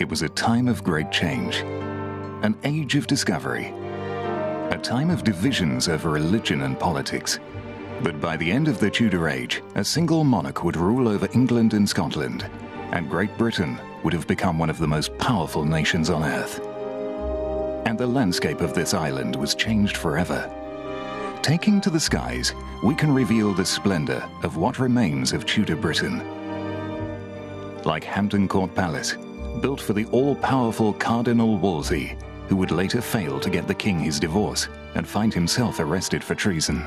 It was a time of great change, an age of discovery, a time of divisions over religion and politics. But by the end of the Tudor age, a single monarch would rule over England and Scotland, and Great Britain would have become one of the most powerful nations on earth. And the landscape of this island was changed forever. Taking to the skies, we can reveal the splendor of what remains of Tudor Britain. Like Hampton Court Palace, built for the all-powerful Cardinal Wolsey, who would later fail to get the king his divorce and find himself arrested for treason.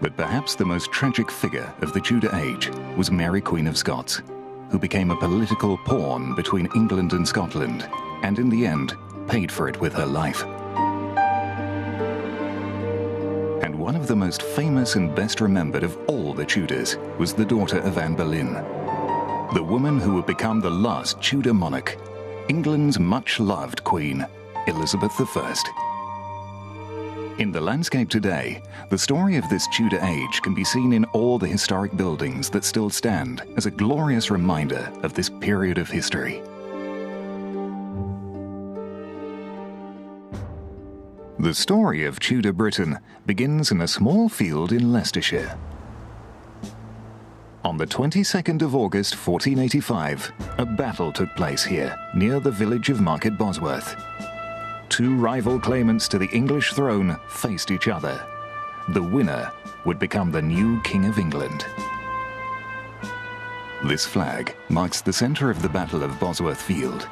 But perhaps the most tragic figure of the Tudor age was Mary, Queen of Scots, who became a political pawn between England and Scotland, and in the end, paid for it with her life. And one of the most famous and best remembered of all the Tudors was the daughter of Anne Boleyn, the woman who would become the last Tudor monarch, England's much-loved Queen, Elizabeth I. In the landscape today, the story of this Tudor age can be seen in all the historic buildings that still stand as a glorious reminder of this period of history. The story of Tudor Britain begins in a small field in Leicestershire. On the 22nd of August 1485, a battle took place here, near the village of Market Bosworth. Two rival claimants to the English throne faced each other. The winner would become the new King of England. This flag marks the center of the Battle of Bosworth Field,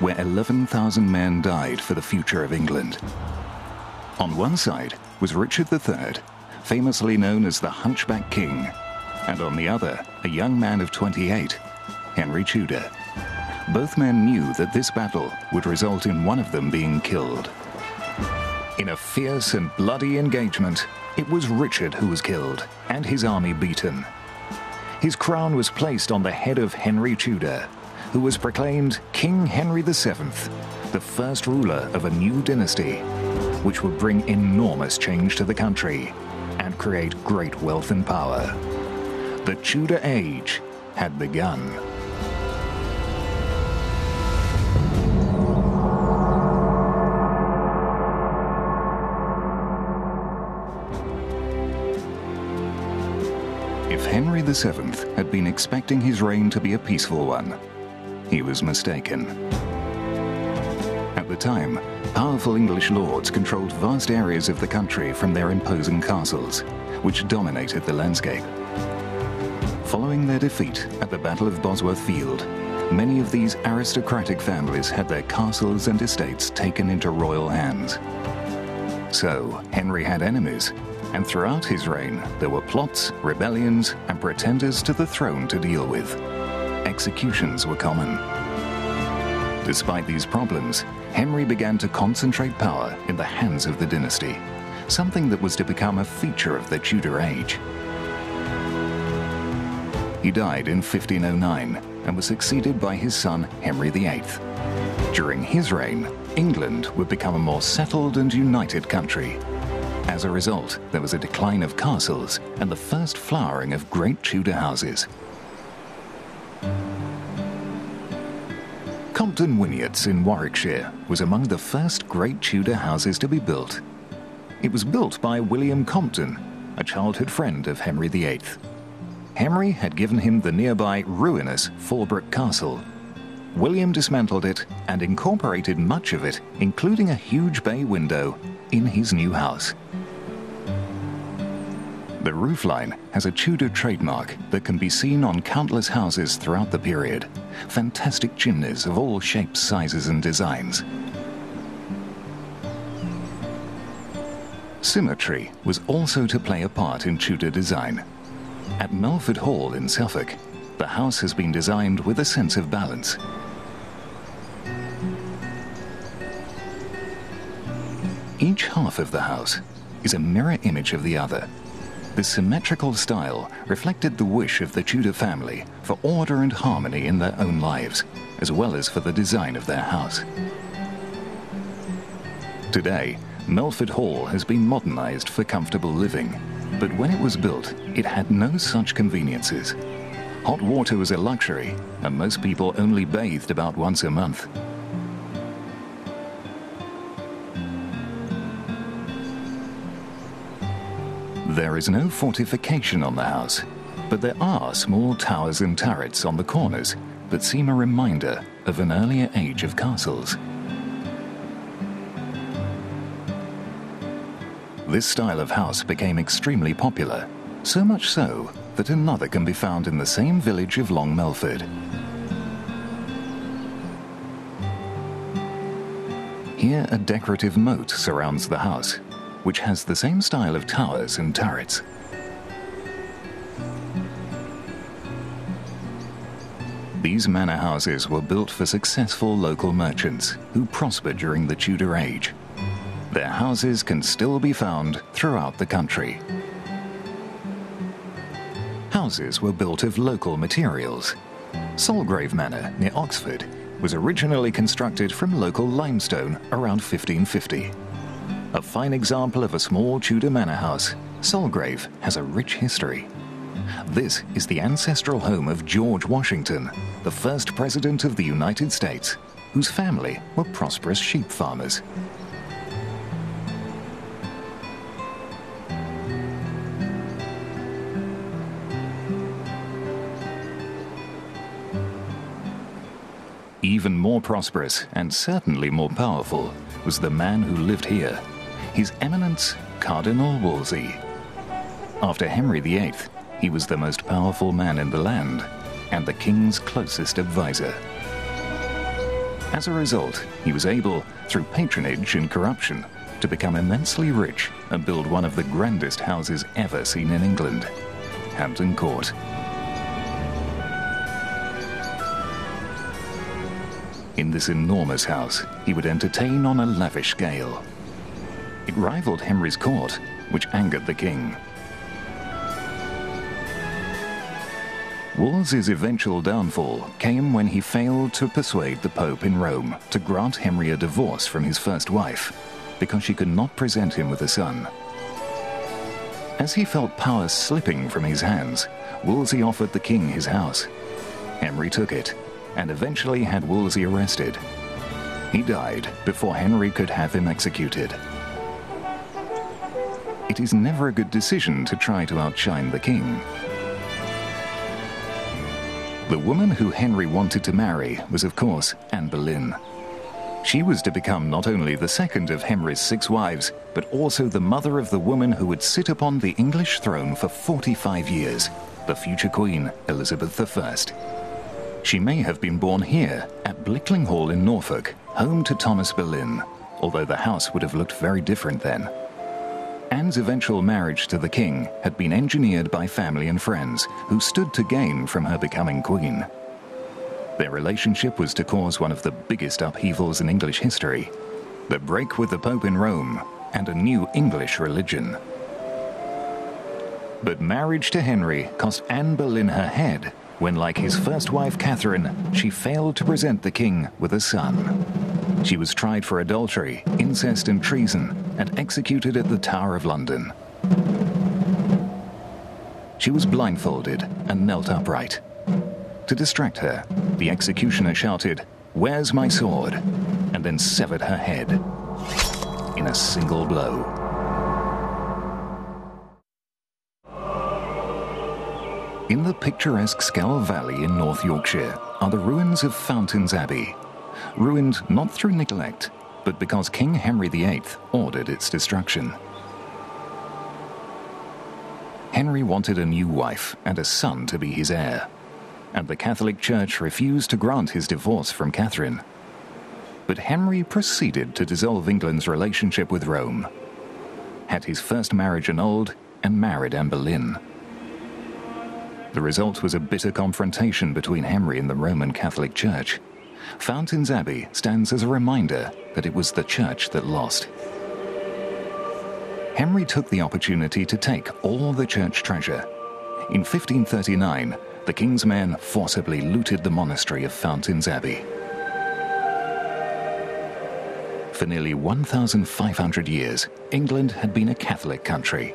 where 11,000 men died for the future of England. On one side was Richard III, famously known as the Hunchback King, and on the other, a young man of 28, Henry Tudor. Both men knew that this battle would result in one of them being killed. In a fierce and bloody engagement, it was Richard who was killed, and his army beaten. His crown was placed on the head of Henry Tudor, who was proclaimed King Henry VII, the first ruler of a new dynasty, which would bring enormous change to the country and create great wealth and power. The Tudor age had begun. If Henry VII had been expecting his reign to be a peaceful one, he was mistaken. At the time, powerful English lords controlled vast areas of the country from their imposing castles, which dominated the landscape. Following their defeat at the Battle of Bosworth Field, many of these aristocratic families had their castles and estates taken into royal hands. So, Henry had enemies, and throughout his reign there were plots, rebellions, and pretenders to the throne to deal with. Executions were common. Despite these problems, Henry began to concentrate power in the hands of the dynasty, something that was to become a feature of the Tudor age. He died in 1509 and was succeeded by his son Henry VIII. During his reign, England would become a more settled and united country. As a result, there was a decline of castles and the first flowering of great Tudor houses. Compton Wynyates in Warwickshire was among the first great Tudor houses to be built. It was built by William Compton, a childhood friend of Henry VIII. Henry had given him the nearby ruinous Fallbrook Castle. William dismantled it and incorporated much of it, including a huge bay window, in his new house. The roofline has a Tudor trademark that can be seen on countless houses throughout the period. Fantastic chimneys of all shapes, sizes, and designs. Symmetry was also to play a part in Tudor design. At Melford Hall in Suffolk, the house has been designed with a sense of balance. Each half of the house is a mirror image of the other. This symmetrical style reflected the wish of the Tudor family for order and harmony in their own lives, as well as for the design of their house. Today, Melford Hall has been modernized for comfortable living, but when it was built, it had no such conveniences. Hot water was a luxury, and most people only bathed about once a month. There is no fortification on the house, but there are small towers and turrets on the corners that seem a reminder of an earlier age of castles. This style of house became extremely popular, so much so that another can be found in the same village of Long Melford. Here a decorative moat surrounds the house, which has the same style of towers and turrets. These manor houses were built for successful local merchants who prospered during the Tudor age. Their houses can still be found throughout the country. Houses were built of local materials. Salgrave Manor, near Oxford, was originally constructed from local limestone around 1550. A fine example of a small Tudor manor house, Salgrave has a rich history. This is the ancestral home of George Washington, the first president of the United States, whose family were prosperous sheep farmers. Even more prosperous and certainly more powerful was the man who lived here, His Eminence Cardinal Wolsey. After Henry VIII, he was the most powerful man in the land and the king's closest advisor. As a result, he was able, through patronage and corruption, to become immensely rich and build one of the grandest houses ever seen in England, Hampton Court. In this enormous house, he would entertain on a lavish scale. It rivaled Henry's court, which angered the king. Wolsey's eventual downfall came when he failed to persuade the Pope in Rome to grant Henry a divorce from his first wife, because she could not present him with a son. As he felt power slipping from his hands, Wolsey offered the king his house. Henry took it, and eventually had Wolsey arrested. He died before Henry could have him executed. It is never a good decision to try to outshine the king. The woman who Henry wanted to marry was, of course, Anne Boleyn. She was to become not only the second of Henry's 6 wives, but also the mother of the woman who would sit upon the English throne for 45 years, the future Queen Elizabeth I. She may have been born here, at Blickling Hall in Norfolk, home to Thomas Boleyn, although the house would have looked very different then. Anne's eventual marriage to the king had been engineered by family and friends who stood to gain from her becoming queen. Their relationship was to cause one of the biggest upheavals in English history, the break with the Pope in Rome and a new English religion. But marriage to Henry cost Anne Boleyn her head when, like his first wife Catherine, she failed to present the king with a son. She was tried for adultery, incest and treason, and executed at the Tower of London. She was blindfolded and knelt upright. To distract her, the executioner shouted, "Where's my sword?" and then severed her head in a single blow. In the picturesque Skel Valley in North Yorkshire are the ruins of Fountains Abbey, ruined not through neglect, but because King Henry VIII ordered its destruction. Henry wanted a new wife and a son to be his heir, and the Catholic Church refused to grant his divorce from Catherine. But Henry proceeded to dissolve England's relationship with Rome, had his first marriage annulled, and married Anne Boleyn. The result was a bitter confrontation between Henry and the Roman Catholic Church. Fountains Abbey stands as a reminder that it was the church that lost. Henry took the opportunity to take all the church treasure. In 1539, the king's men forcibly looted the monastery of Fountains Abbey. For nearly 1,500 years, England had been a Catholic country.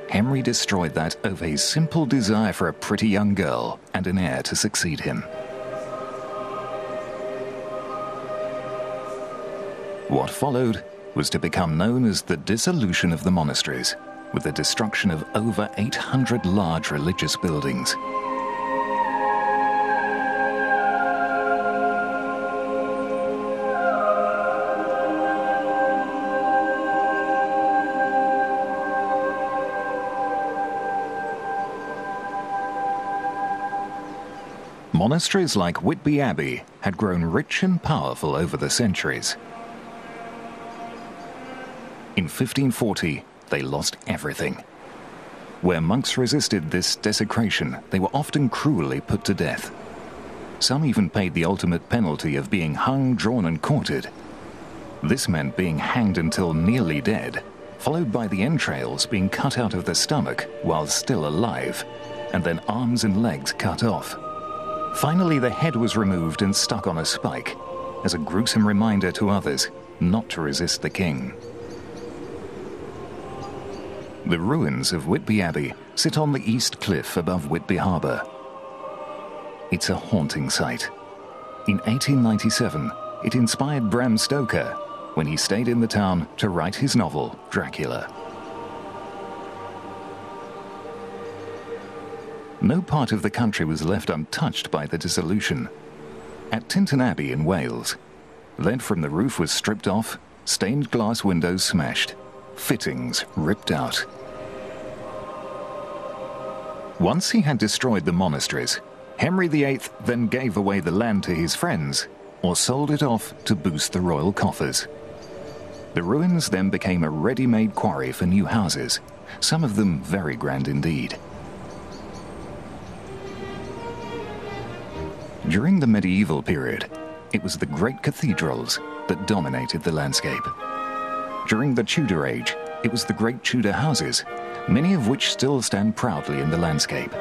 Henry destroyed that over his simple desire for a pretty young girl and an heir to succeed him. What followed was to become known as the dissolution of the monasteries, with the destruction of over 800 large religious buildings. Monasteries like Whitby Abbey had grown rich and powerful over the centuries. In 1540, they lost everything. Where monks resisted this desecration, they were often cruelly put to death. Some even paid the ultimate penalty of being hung, drawn, and quartered. This meant being hanged until nearly dead, followed by the entrails being cut out of the stomach while still alive, and then arms and legs cut off. Finally, the head was removed and stuck on a spike, as a gruesome reminder to others not to resist the king. The ruins of Whitby Abbey sit on the east cliff above Whitby Harbour. It's a haunting sight. In 1897, it inspired Bram Stoker when he stayed in the town to write his novel, Dracula. No part of the country was left untouched by the dissolution. At Tintern Abbey in Wales, lead from the roof was stripped off, stained glass windows smashed, fittings ripped out. Once he had destroyed the monasteries, Henry VIII then gave away the land to his friends or sold it off to boost the royal coffers. The ruins then became a ready-made quarry for new houses, some of them very grand indeed. During the medieval period, it was the great cathedrals that dominated the landscape. During the Tudor age, it was the great Tudor houses, many of which still stand proudly in the landscape.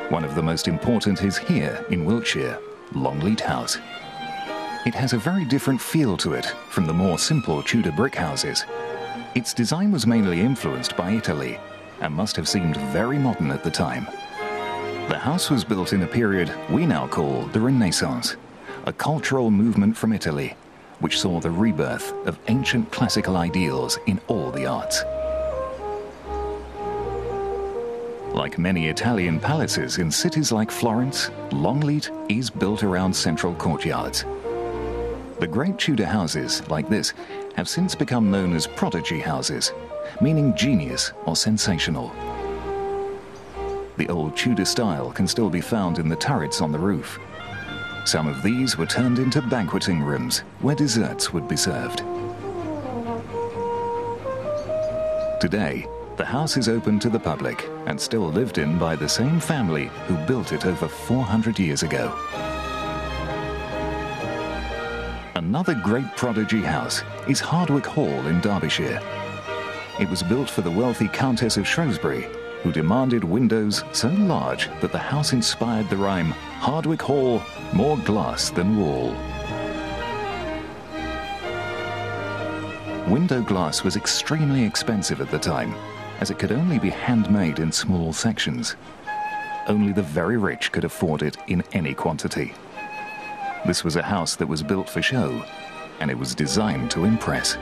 One of the most important is here in Wiltshire, Longleat House. It has a very different feel to it from the more simple Tudor brick houses. Its design was mainly influenced by Italy and must have seemed very modern at the time. The house was built in a period we now call the Renaissance, a cultural movement from Italy, which saw the rebirth of ancient classical ideals in all the arts. Like many Italian palaces in cities like Florence, Longleat is built around central courtyards. The great Tudor houses, like this, have since become known as prodigy houses, meaning genius or sensational. The old Tudor style can still be found in the turrets on the roof. Some of these were turned into banqueting rooms where desserts would be served. Today, the house is open to the public and still lived in by the same family who built it over 400 years ago. Another great prodigy house is Hardwicke Hall in Derbyshire. It was built for the wealthy Countess of Shrewsbury, who demanded windows so large that the house inspired the rhyme, "Hardwicke Hall, more glass than wall." Window glass was extremely expensive at the time, as it could only be handmade in small sections. Only the very rich could afford it in any quantity. This was a house that was built for show, and it was designed to impress.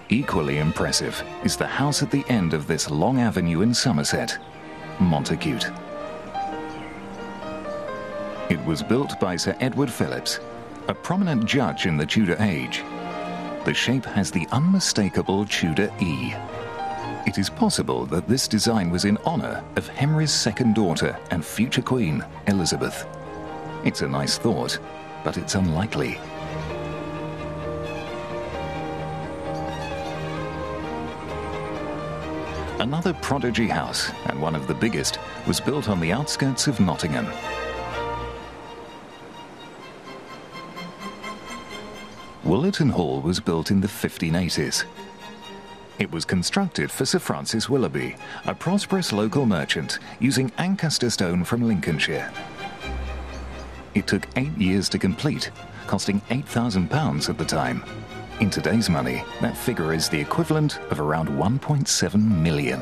Equally impressive is the house at the end of this long avenue in Somerset, Montacute. It was built by Sir Edward Phillips, a prominent judge in the Tudor age. The shape has the unmistakable Tudor E. It is possible that this design was in honor of Henry's second daughter and future queen, Elizabeth. It's a nice thought, but it's unlikely. Another prodigy house, and one of the biggest, was built on the outskirts of Nottingham. Woollerton Hall was built in the 1580s. It was constructed for Sir Francis Willoughby, a prosperous local merchant, using Ancaster stone from Lincolnshire. It took 8 years to complete, costing £8,000 at the time. In today's money, that figure is the equivalent of around 1.7 million.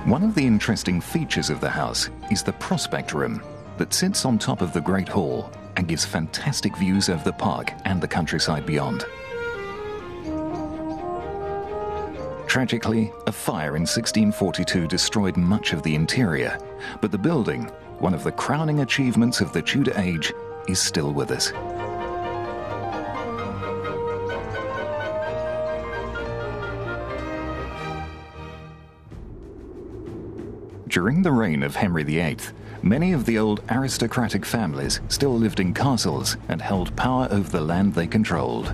One of the interesting features of the house is the prospect room that sits on top of the Great Hall and gives fantastic views of the park and the countryside beyond. Tragically, a fire in 1642 destroyed much of the interior, but the building, one of the crowning achievements of the Tudor age, is still with us. During the reign of Henry VIII, many of the old aristocratic families still lived in castles and held power over the land they controlled.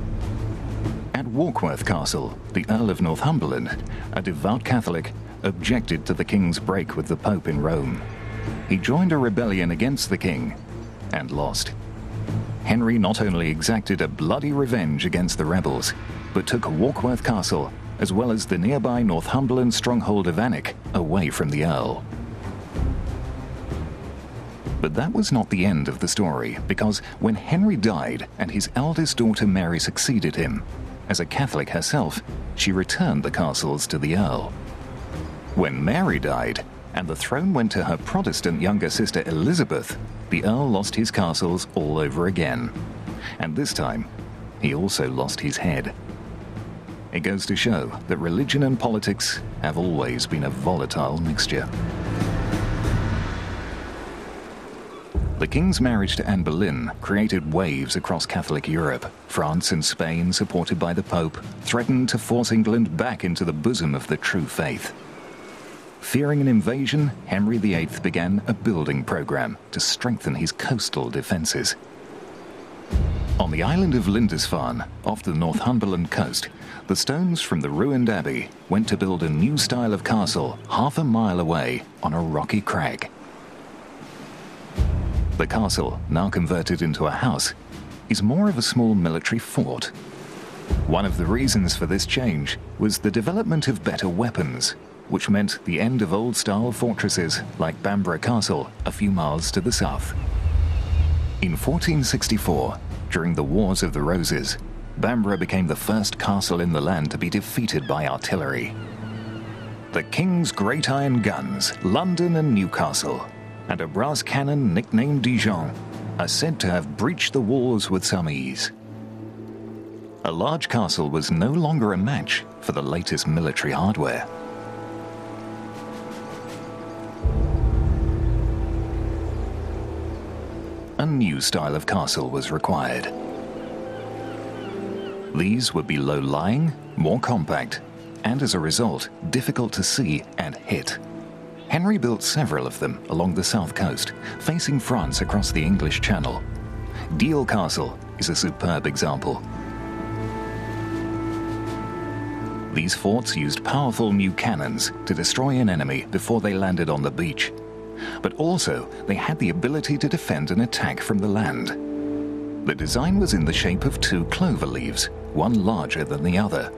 At Warkworth Castle, the Earl of Northumberland, a devout Catholic, objected to the king's break with the Pope in Rome. He joined a rebellion against the king and lost. Henry not only exacted a bloody revenge against the rebels, but took Warkworth Castle, as well as the nearby Northumberland stronghold of Alnwick, away from the Earl. But that was not the end of the story, because when Henry died and his eldest daughter Mary succeeded him, as a Catholic herself, she returned the castles to the Earl. When Mary died, and the throne went to her Protestant younger sister Elizabeth, the Earl lost his castles all over again. And this time, he also lost his head. It goes to show that religion and politics have always been a volatile mixture. The king's marriage to Anne Boleyn created waves across Catholic Europe. France and Spain, supported by the Pope, threatened to force England back into the bosom of the true faith. Fearing an invasion, Henry VIII began a building program to strengthen his coastal defences. On the island of Lindisfarne, off the Northumberland coast, the stones from the ruined abbey went to build a new style of castle half a mile away on a rocky crag. The castle, now converted into a house, is more of a small military fort. One of the reasons for this change was the development of better weapons, which meant the end of old-style fortresses like Bamborough Castle a few miles to the south. In 1464, during the Wars of the Roses, Bamborough became the first castle in the land to be defeated by artillery. The King's great iron guns, London and Newcastle, and a brass cannon nicknamed Dijon, are said to have breached the walls with some ease. A large castle was no longer a match for the latest military hardware. A new style of castle was required. These would be low-lying, more compact, and as a result, difficult to see and hit. Henry built several of them along the south coast, facing France across the English Channel. Deal Castle is a superb example. These forts used powerful new cannons to destroy an enemy before they landed on the beach. But also, they had the ability to defend an attack from the land. The design was in the shape of two clover leaves, one larger than the other.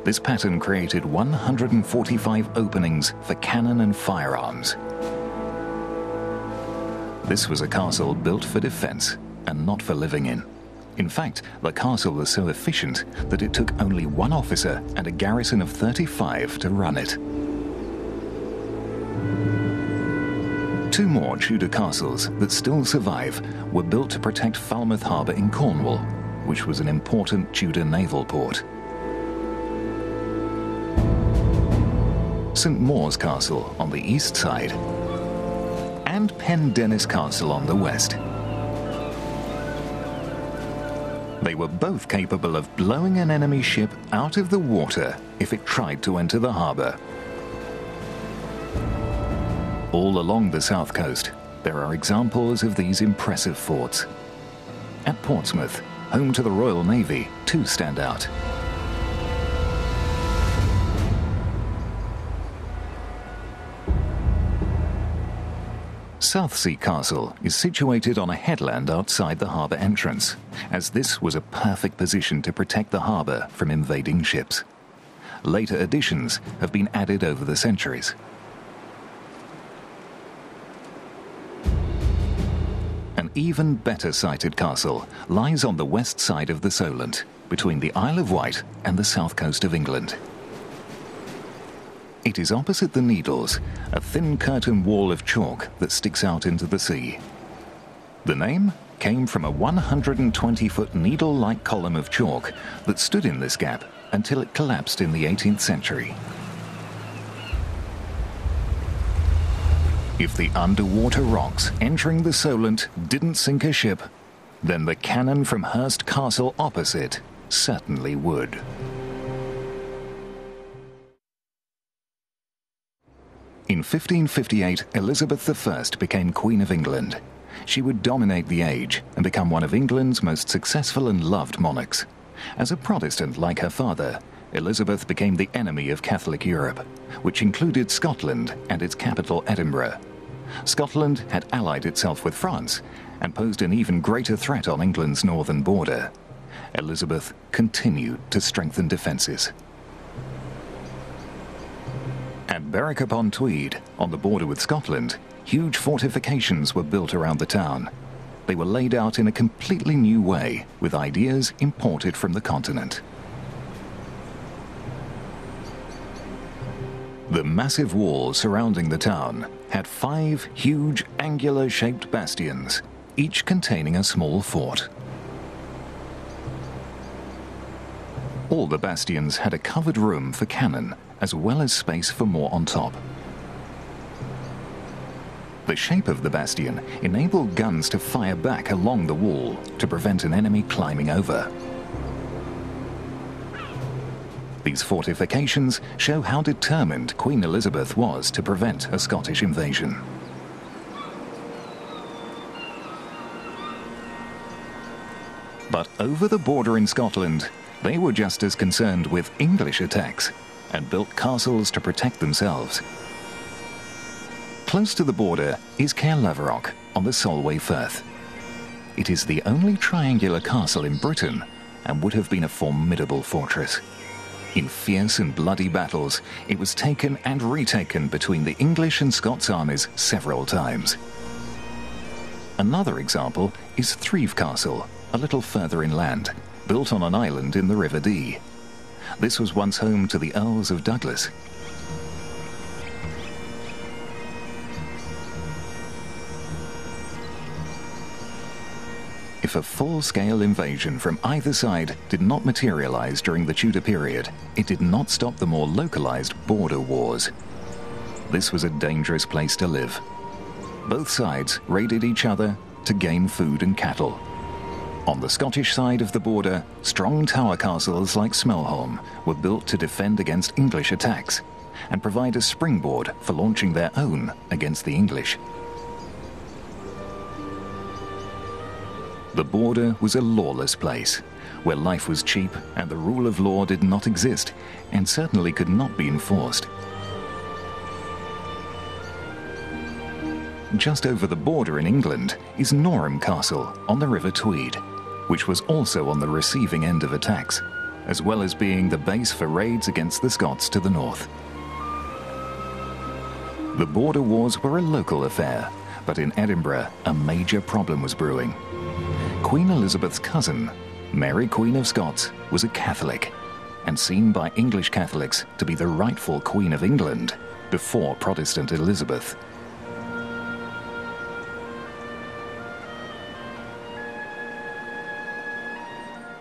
This pattern created 145 openings for cannon and firearms. This was a castle built for defense and not for living in. In fact, the castle was so efficient that it took only one officer and a garrison of 35 to run it. Two more Tudor castles that still survive were built to protect Falmouth Harbour in Cornwall, which was an important Tudor naval port. St Maur's Castle on the east side, and Pendennis Castle on the west. They were both capable of blowing an enemy ship out of the water if it tried to enter the harbour. All along the south coast, there are examples of these impressive forts. At Portsmouth, home to the Royal Navy, two stand out. Southsea Castle is situated on a headland outside the harbour entrance, as this was a perfect position to protect the harbour from invading ships. Later additions have been added over the centuries. even better sited castle lies on the west side of the Solent, between the Isle of Wight and the south coast of England. It is opposite the Needles, a thin curtain wall of chalk that sticks out into the sea. The name came from a 120-foot needle-like column of chalk that stood in this gap until it collapsed in the 18th century. If the underwater rocks entering the Solent didn't sink a ship, then the cannon from Hurst Castle opposite certainly would. In 1558, Elizabeth I became Queen of England. She would dominate the age and become one of England's most successful and loved monarchs. As a Protestant like her father, Elizabeth became the enemy of Catholic Europe, which included Scotland and its capital Edinburgh. Scotland had allied itself with France and posed an even greater threat on England's northern border. Elizabeth continued to strengthen defences. At Berwick-upon-Tweed, on the border with Scotland, huge fortifications were built around the town. They were laid out in a completely new way, with ideas imported from the continent. The massive walls surrounding the town had 5 huge angular-shaped bastions, each containing a small fort. All the bastions had a covered room for cannon, as well as space for more on top. The shape of the bastion enabled guns to fire back along the wall to prevent an enemy climbing over. These fortifications show how determined Queen Elizabeth was to prevent a Scottish invasion. But over the border in Scotland, they were just as concerned with English attacks and built castles to protect themselves. Close to the border is Caerlaverock on the Solway Firth. It is the only triangular castle in Britain and would have been a formidable fortress. In fierce and bloody battles, it was taken and retaken between the English and Scots armies several times. Another example is Threave Castle, a little further inland, built on an island in the River Dee. This was once home to the Earls of Douglas. If a full-scale invasion from either side did not materialize during the Tudor period, it did not stop the more localized border wars. This was a dangerous place to live. Both sides raided each other to gain food and cattle. On the Scottish side of the border, strong tower castles like Smelholm were built to defend against English attacks and provide a springboard for launching their own against the English. The border was a lawless place, where life was cheap and the rule of law did not exist, and certainly could not be enforced. Just over the border in England is Norham Castle on the River Tweed, which was also on the receiving end of attacks, as well as being the base for raids against the Scots to the north. The border wars were a local affair, but in Edinburgh, a major problem was brewing. Queen Elizabeth's cousin, Mary Queen of Scots, was a Catholic and seen by English Catholics to be the rightful Queen of England before Protestant Elizabeth.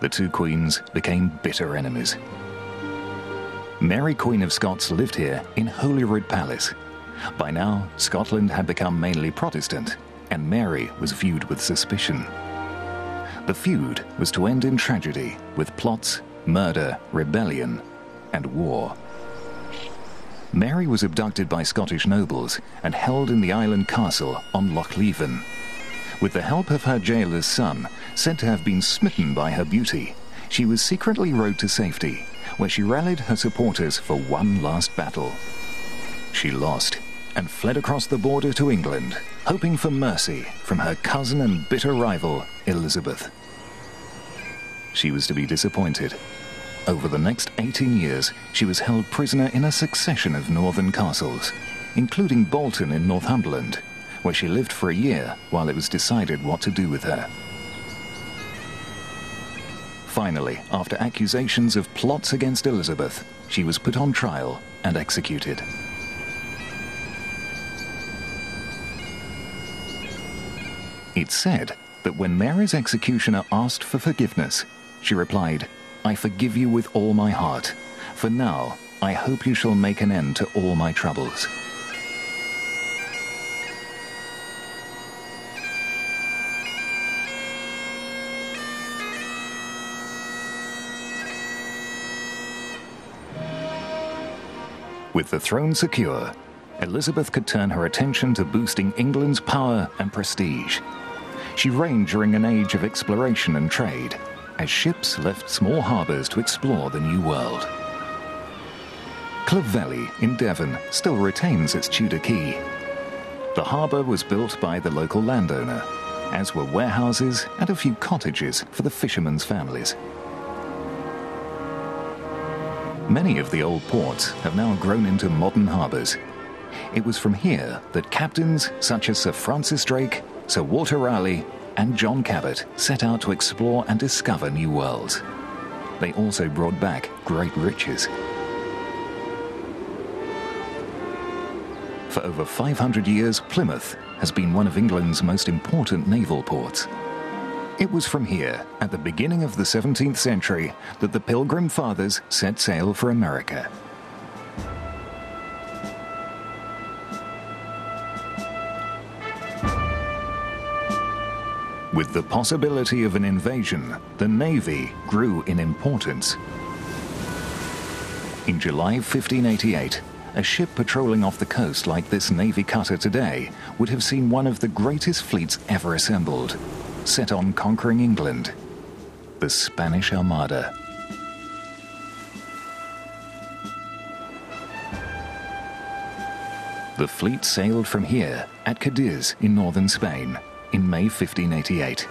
The two queens became bitter enemies. Mary Queen of Scots lived here in Holyrood Palace. By now, Scotland had become mainly Protestant, and Mary was viewed with suspicion. The feud was to end in tragedy, with plots, murder, rebellion, and war. Mary was abducted by Scottish nobles and held in the island castle on Loch Leven. With the help of her jailer's son, said to have been smitten by her beauty, she was secretly rowed to safety, where she rallied her supporters for one last battle. She lost and fled across the border to England, hoping for mercy from her cousin and bitter rival, Elizabeth. She was to be disappointed. Over the next 18 years, she was held prisoner in a succession of northern castles, including Bolton in Northumberland, where she lived for a year while it was decided what to do with her. Finally, after accusations of plots against Elizabeth, she was put on trial and executed. It's said that when Mary's executioner asked for forgiveness, she replied, "I forgive you with all my heart. For now, I hope you shall make an end to all my troubles." With the throne secure, Elizabeth could turn her attention to boosting England's power and prestige. She reigned during an age of exploration and trade, as ships left small harbours to explore the New World. Clovelly in Devon still retains its Tudor quay. The harbour was built by the local landowner, as were warehouses and a few cottages for the fishermen's families. Many of the old ports have now grown into modern harbours. It was from here that captains such as Sir Francis Drake, Sir Walter Raleigh, and John Cabot set out to explore and discover new worlds. They also brought back great riches. For over 500 years, Plymouth has been one of England's most important naval ports. It was from here, at the beginning of the 17th century, that the Pilgrim Fathers set sail for America. With the possibility of an invasion, the Navy grew in importance. In July 1588, a ship patrolling off the coast like this Navy cutter today would have seen one of the greatest fleets ever assembled, set on conquering England, the Spanish Armada. The fleet sailed from here at Cadiz in northern Spain in May 1588.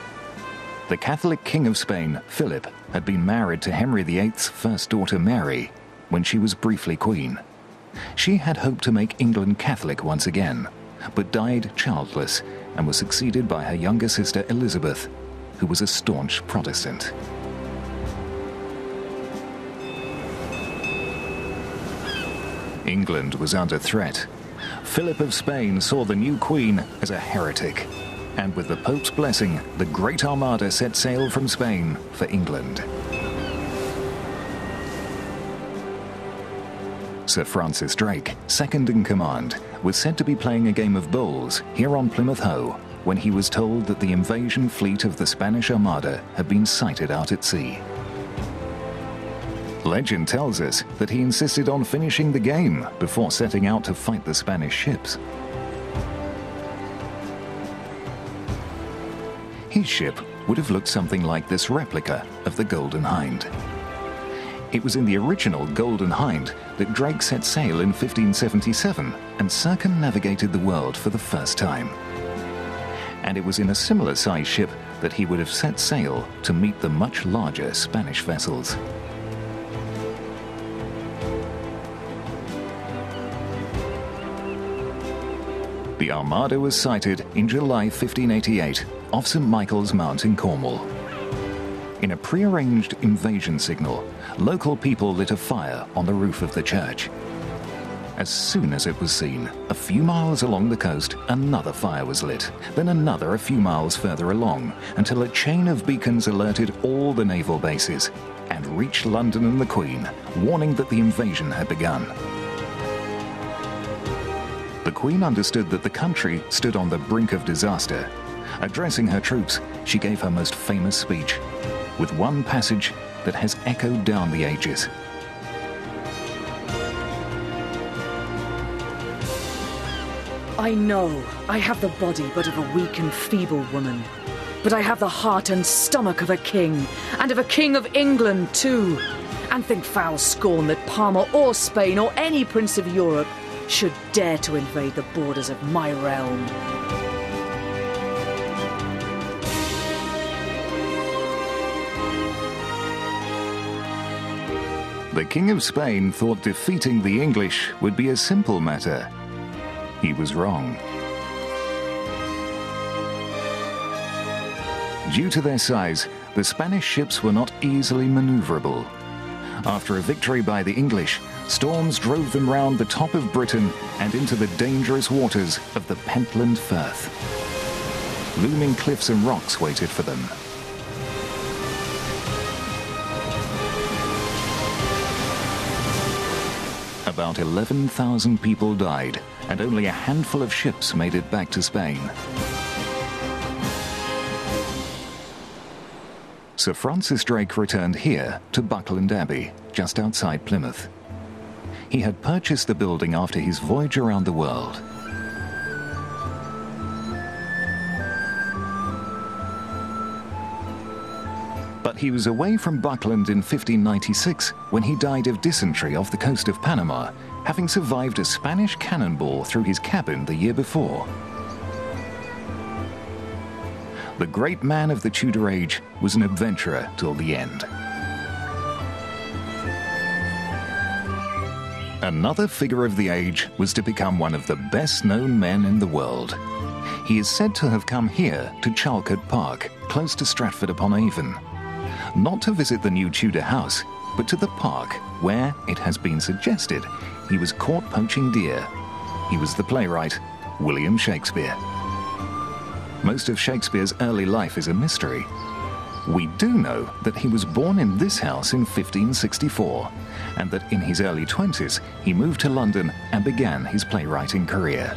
The Catholic King of Spain, Philip, had been married to Henry VIII's first daughter Mary when she was briefly queen. She had hoped to make England Catholic once again, but died childless and was succeeded by her younger sister Elizabeth, who was a staunch Protestant. England was under threat. Philip of Spain saw the new queen as a heretic, and with the Pope's blessing, the Great Armada set sail from Spain for England. Sir Francis Drake, second in command, was said to be playing a game of bowls here on Plymouth Hoe when he was told that the invasion fleet of the Spanish Armada had been sighted out at sea. Legend tells us that he insisted on finishing the game before setting out to fight the Spanish ships. His ship would have looked something like this replica of the Golden Hind. It was in the original Golden Hind that Drake set sail in 1577 and circumnavigated the world for the first time. And it was in a similar sized ship that he would have set sail to meet the much larger Spanish vessels. The Armada was sighted in July 1588 off St. Michael's Mount in Cornwall. In a prearranged invasion signal, local people lit a fire on the roof of the church. As soon as it was seen, a few miles along the coast, another fire was lit, then another a few miles further along, until a chain of beacons alerted all the naval bases and reached London and the Queen, warning that the invasion had begun. The Queen understood that the country stood on the brink of disaster. Addressing her troops, she gave her most famous speech, with one passage that has echoed down the ages. I know I have the body but of a weak and feeble woman, but I have the heart and stomach of a king, and of a king of England too, and think foul scorn that Parma or Spain or any prince of Europe should dare to invade the borders of my realm. The King of Spain thought defeating the English would be a simple matter. He was wrong. Due to their size, the Spanish ships were not easily maneuverable. After a victory by the English, storms drove them round the top of Britain and into the dangerous waters of the Pentland Firth. Looming cliffs and rocks waited for them. About 11,000 people died, and only a handful of ships made it back to Spain. Sir Francis Drake returned here to Buckland Abbey, just outside Plymouth. He had purchased the building after his voyage around the world. But he was away from Buckland in 1596 when he died of dysentery off the coast of Panama, having survived a Spanish cannonball through his cabin the year before. The great man of the Tudor age was an adventurer till the end. Another figure of the age was to become one of the best-known men in the world. He is said to have come here to Charlcote Park, close to Stratford-upon-Avon. Not to visit the new Tudor house, but to the park where, it has been suggested, he was caught poaching deer. He was the playwright William Shakespeare. Most of Shakespeare's early life is a mystery. We do know that he was born in this house in 1564, and that in his early 20s he moved to London and began his playwriting career.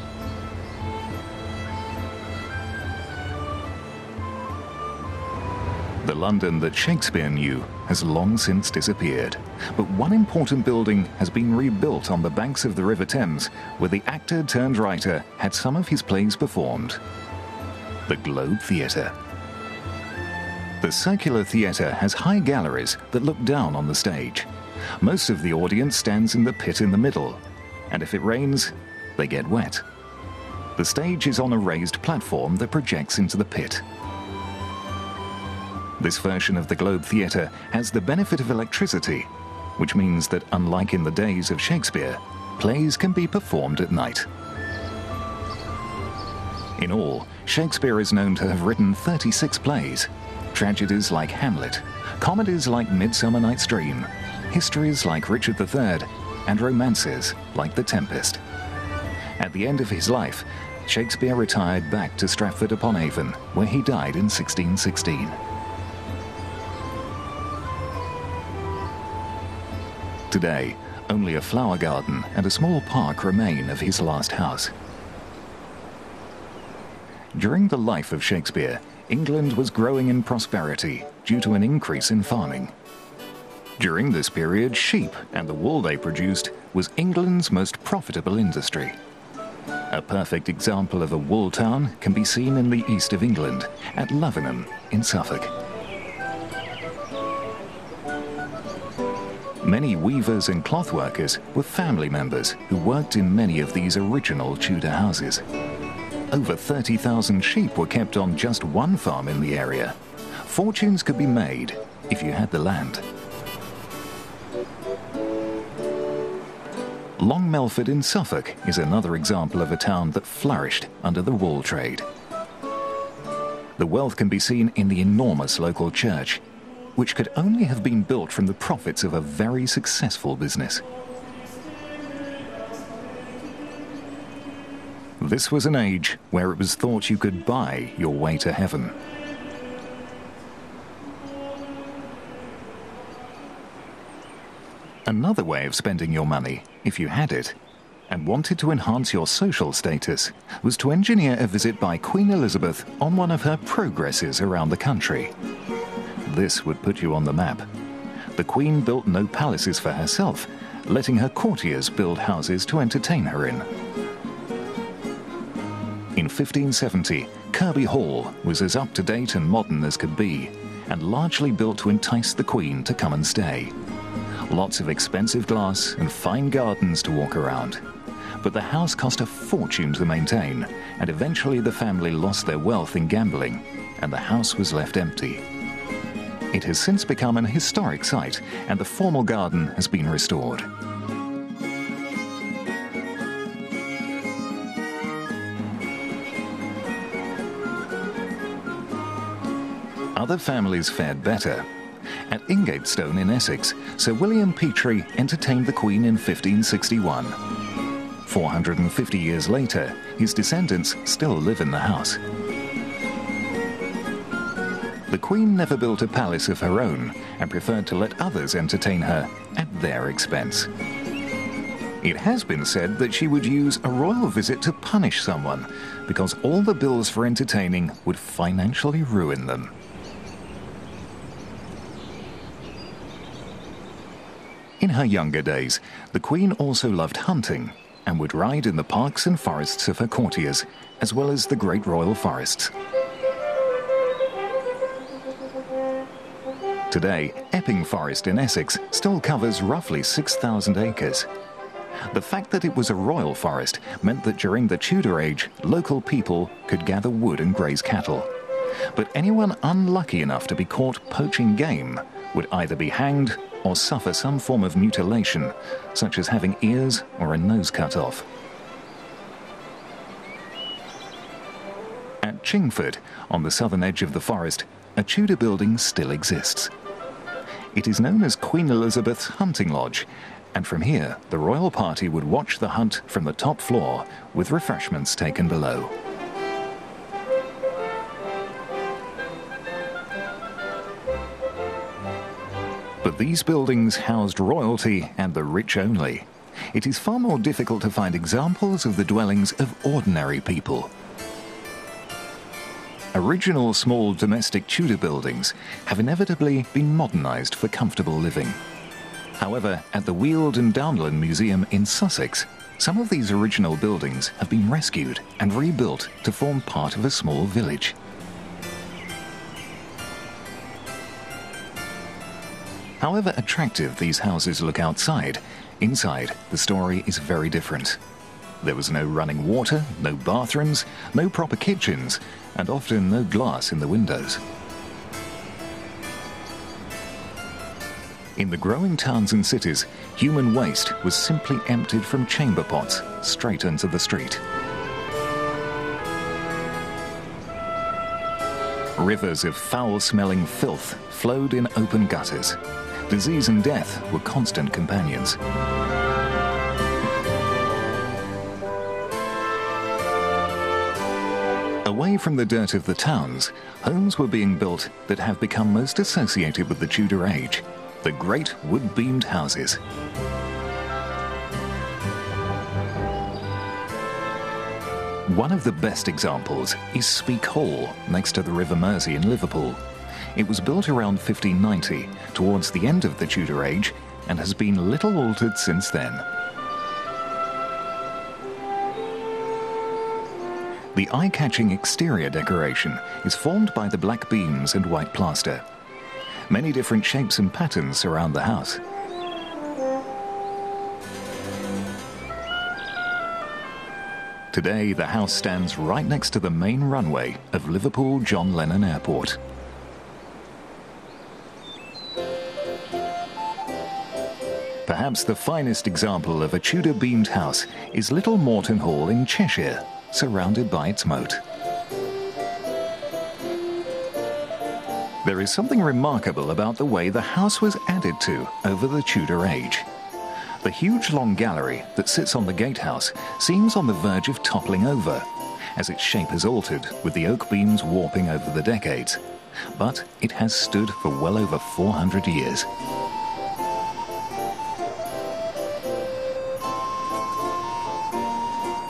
The London that Shakespeare knew has long since disappeared, but one important building has been rebuilt on the banks of the River Thames, where the actor-turned-writer had some of his plays performed. The Globe Theatre. The circular theatre has high galleries that look down on the stage. Most of the audience stands in the pit in the middle, and if it rains, they get wet. The stage is on a raised platform that projects into the pit. This version of the Globe Theatre has the benefit of electricity, which means that, unlike in the days of Shakespeare, plays can be performed at night. In all, Shakespeare is known to have written 36 plays, tragedies like Hamlet, comedies like Midsummer Night's Dream, histories like Richard III, and romances like The Tempest. At the end of his life, Shakespeare retired back to Stratford-upon-Avon, where he died in 1616. Today, only a flower garden and a small park remain of his last house. During the life of Shakespeare, England was growing in prosperity due to an increase in farming. During this period, sheep and the wool they produced was England's most profitable industry. A perfect example of a wool town can be seen in the east of England, at Lavenham in Suffolk. Many weavers and cloth workers were family members who worked in many of these original Tudor houses. Over 30,000 sheep were kept on just one farm in the area. Fortunes could be made if you had the land. Long Melford in Suffolk is another example of a town that flourished under the wool trade. The wealth can be seen in the enormous local church, which could only have been built from the profits of a very successful business. This was an age where it was thought you could buy your way to heaven. Another way of spending your money, if you had it, and wanted to enhance your social status, was to engineer a visit by Queen Elizabeth on one of her progresses around the country. This would put you on the map. The Queen built no palaces for herself, letting her courtiers build houses to entertain her in. In 1570, Kirby Hall was as up-to-date and modern as could be, and largely built to entice the Queen to come and stay. Lots of expensive glass and fine gardens to walk around. But the house cost a fortune to maintain, and eventually the family lost their wealth in gambling, and the house was left empty. It has since become an historic site, and the formal garden has been restored. other families fared better. At Ingatestone in Essex, Sir William Petre entertained the Queen in 1561. 450 years later, his descendants still live in the house. The Queen never built a palace of her own and preferred to let others entertain her at their expense. It has been said that she would use a royal visit to punish someone because all the bills for entertaining would financially ruin them. In her younger days, the Queen also loved hunting and would ride in the parks and forests of her courtiers, as well as the great royal forests. Today, Epping Forest in Essex still covers roughly 6,000 acres. The fact that it was a royal forest meant that during the Tudor age, local people could gather wood and graze cattle. But anyone unlucky enough to be caught poaching game would either be hanged or suffer some form of mutilation, such as having ears or a nose cut off. At Chingford, on the southern edge of the forest, a Tudor building still exists. It is known as Queen Elizabeth's Hunting Lodge, and from here the royal party would watch the hunt from the top floor, with refreshments taken below. But these buildings housed royalty and the rich only. It is far more difficult to find examples of the dwellings of ordinary people. Original small domestic Tudor buildings have inevitably been modernised for comfortable living. However, at the Weald and Downland Museum in Sussex, some of these original buildings have been rescued and rebuilt to form part of a small village. However attractive these houses look outside, inside the story is very different. There was no running water, no bathrooms, no proper kitchens, and often no glass in the windows. In the growing towns and cities, human waste was simply emptied from chamber pots straight into the street. Rivers of foul-smelling filth flowed in open gutters. Disease and death were constant companions. Away from the dirt of the towns, homes were being built that have become most associated with the Tudor age, the great wood-beamed houses. One of the best examples is Speke Hall, next to the River Mersey in Liverpool. It was built around 1590, towards the end of the Tudor age, and has been little altered since then. The eye-catching exterior decoration is formed by the black beams and white plaster. Many different shapes and patterns surround the house. Today, the house stands right next to the main runway of Liverpool John Lennon Airport. Perhaps the finest example of a Tudor-beamed house is Little Morton Hall in Cheshire, surrounded by its moat. There is something remarkable about the way the house was added to over the Tudor age. The huge long gallery that sits on the gatehouse seems on the verge of toppling over, as its shape has altered with the oak beams warping over the decades. But it has stood for well over 400 years.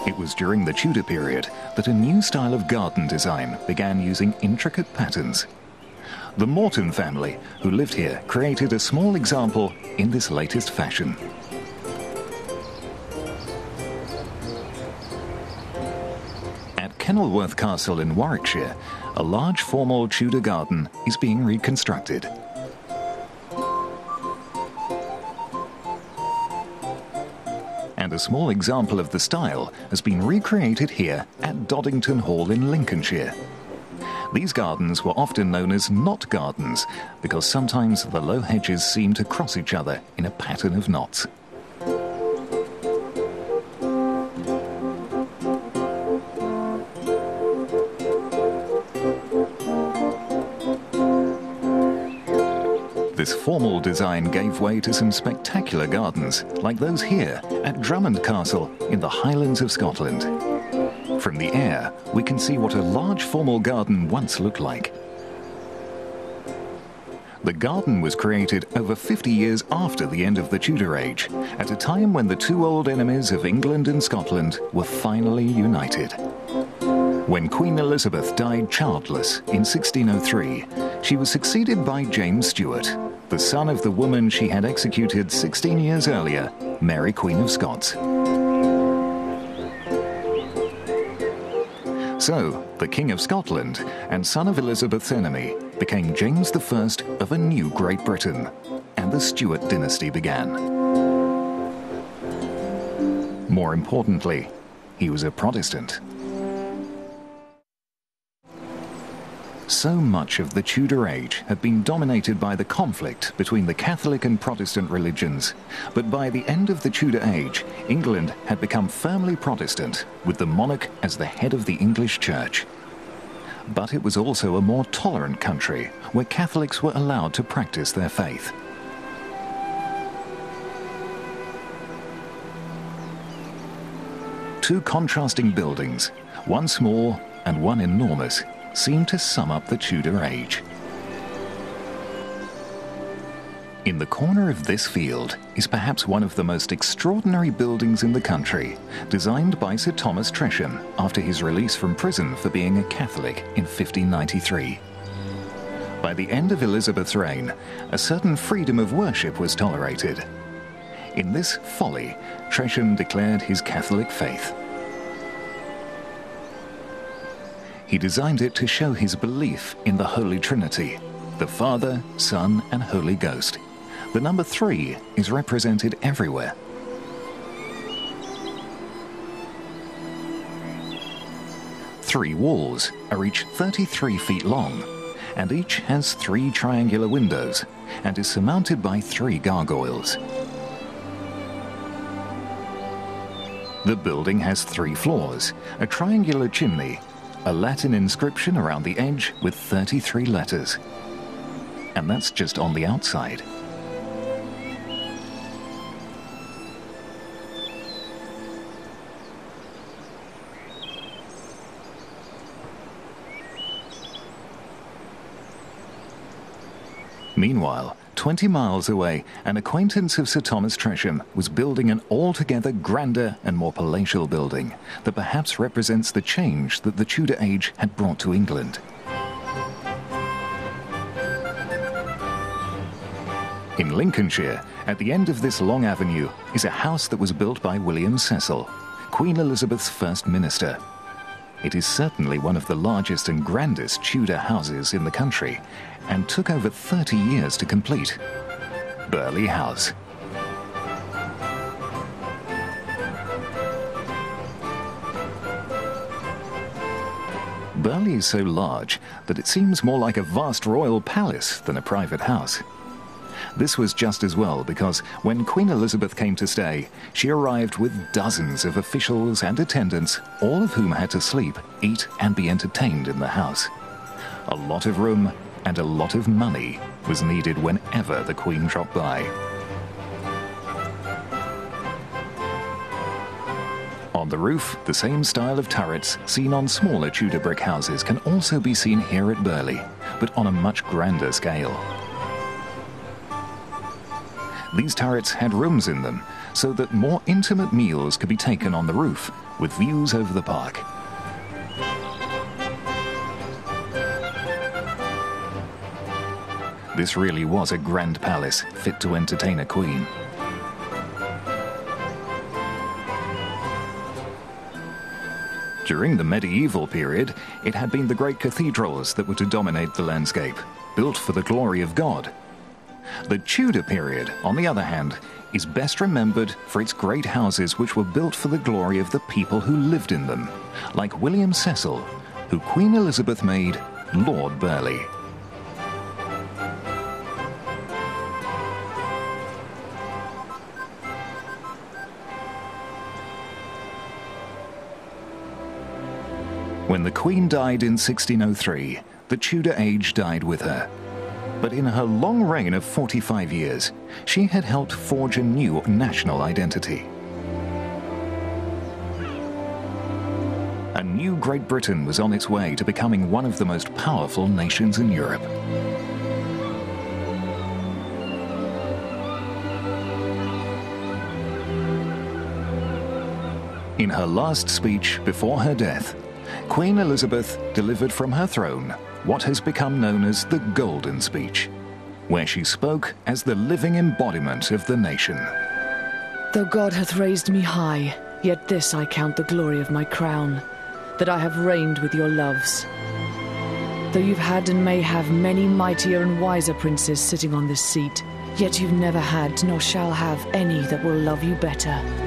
It was during the Tudor period that a new style of garden design began using intricate patterns. The Morton family, who lived here, created a small example in this latest fashion. At Kenilworth Castle in Warwickshire, a large formal Tudor garden is being reconstructed. And a small example of the style has been recreated here at Doddington Hall in Lincolnshire. These gardens were often known as knot gardens because sometimes the low hedges seem to cross each other in a pattern of knots. This formal design gave way to some spectacular gardens, like those here at Drummond Castle in the Highlands of Scotland. From the air, we can see what a large formal garden once looked like. The garden was created over 50 years after the end of the Tudor Age, at a time when the two old enemies of England and Scotland were finally united. When Queen Elizabeth died childless in 1603, she was succeeded by James Stuart, the son of the woman she had executed 16 years earlier, Mary Queen of Scots. So, the King of Scotland and son of Elizabeth's enemy became James I of a new Great Britain, and the Stuart dynasty began. More importantly, he was a Protestant. So much of the Tudor Age had been dominated by the conflict between the Catholic and Protestant religions, but by the end of the Tudor Age, England had become firmly Protestant, with the monarch as the head of the English Church. But it was also a more tolerant country, where Catholics were allowed to practice their faith. Two contrasting buildings, one small and one enormous, seem to sum up the Tudor Age. In the corner of this field is perhaps one of the most extraordinary buildings in the country, designed by Sir Thomas Tresham after his release from prison for being a Catholic in 1593. By the end of Elizabeth's reign, a certain freedom of worship was tolerated. In this folly, Tresham declared his Catholic faith. He designed it to show his belief in the Holy Trinity, the Father, Son, and Holy Ghost. The number 3 is represented everywhere. Three walls are each 33 feet long, and each has 3 triangular windows, and is surmounted by 3 gargoyles. The building has 3 floors, a triangular chimney, a Latin inscription around the edge with 33 letters. And that's just on the outside. Meanwhile, 20 miles away, an acquaintance of Sir Thomas Tresham was building an altogether grander and more palatial building that perhaps represents the change that the Tudor Age had brought to England. In Lincolnshire, at the end of this long avenue, is a house that was built by William Cecil, Queen Elizabeth's first minister. It is certainly one of the largest and grandest Tudor houses in the country, and took over 30 years to complete. Burleigh House. Burleigh is so large that it seems more like a vast royal palace than a private house. This was just as well because when Queen Elizabeth came to stay, she arrived with dozens of officials and attendants, all of whom had to sleep, eat, and be entertained in the house. A lot of room and a lot of money was needed whenever the Queen dropped by. On the roof, the same style of turrets seen on smaller Tudor brick houses can also be seen here at Burleigh, but on a much grander scale. These turrets had rooms in them, so that more intimate meals could be taken on the roof, with views over the park. This really was a grand palace, fit to entertain a queen. During the medieval period, it had been the great cathedrals that were to dominate the landscape, built for the glory of God. The Tudor period, on the other hand, is best remembered for its great houses which were built for the glory of the people who lived in them, like William Cecil, who Queen Elizabeth made Lord Burleigh. When the Queen died in 1603, the Tudor Age died with her. But in her long reign of 45 years, she had helped forge a new national identity. A new Great Britain was on its way to becoming one of the most powerful nations in Europe. In her last speech before her death, Queen Elizabeth delivered from her throne what has become known as the Golden Speech, where she spoke as the living embodiment of the nation. Though God hath raised me high, yet this I count the glory of my crown, that I have reigned with your loves. Though you've had and may have many mightier and wiser princes sitting on this seat, yet you've never had nor shall have any that will love you better.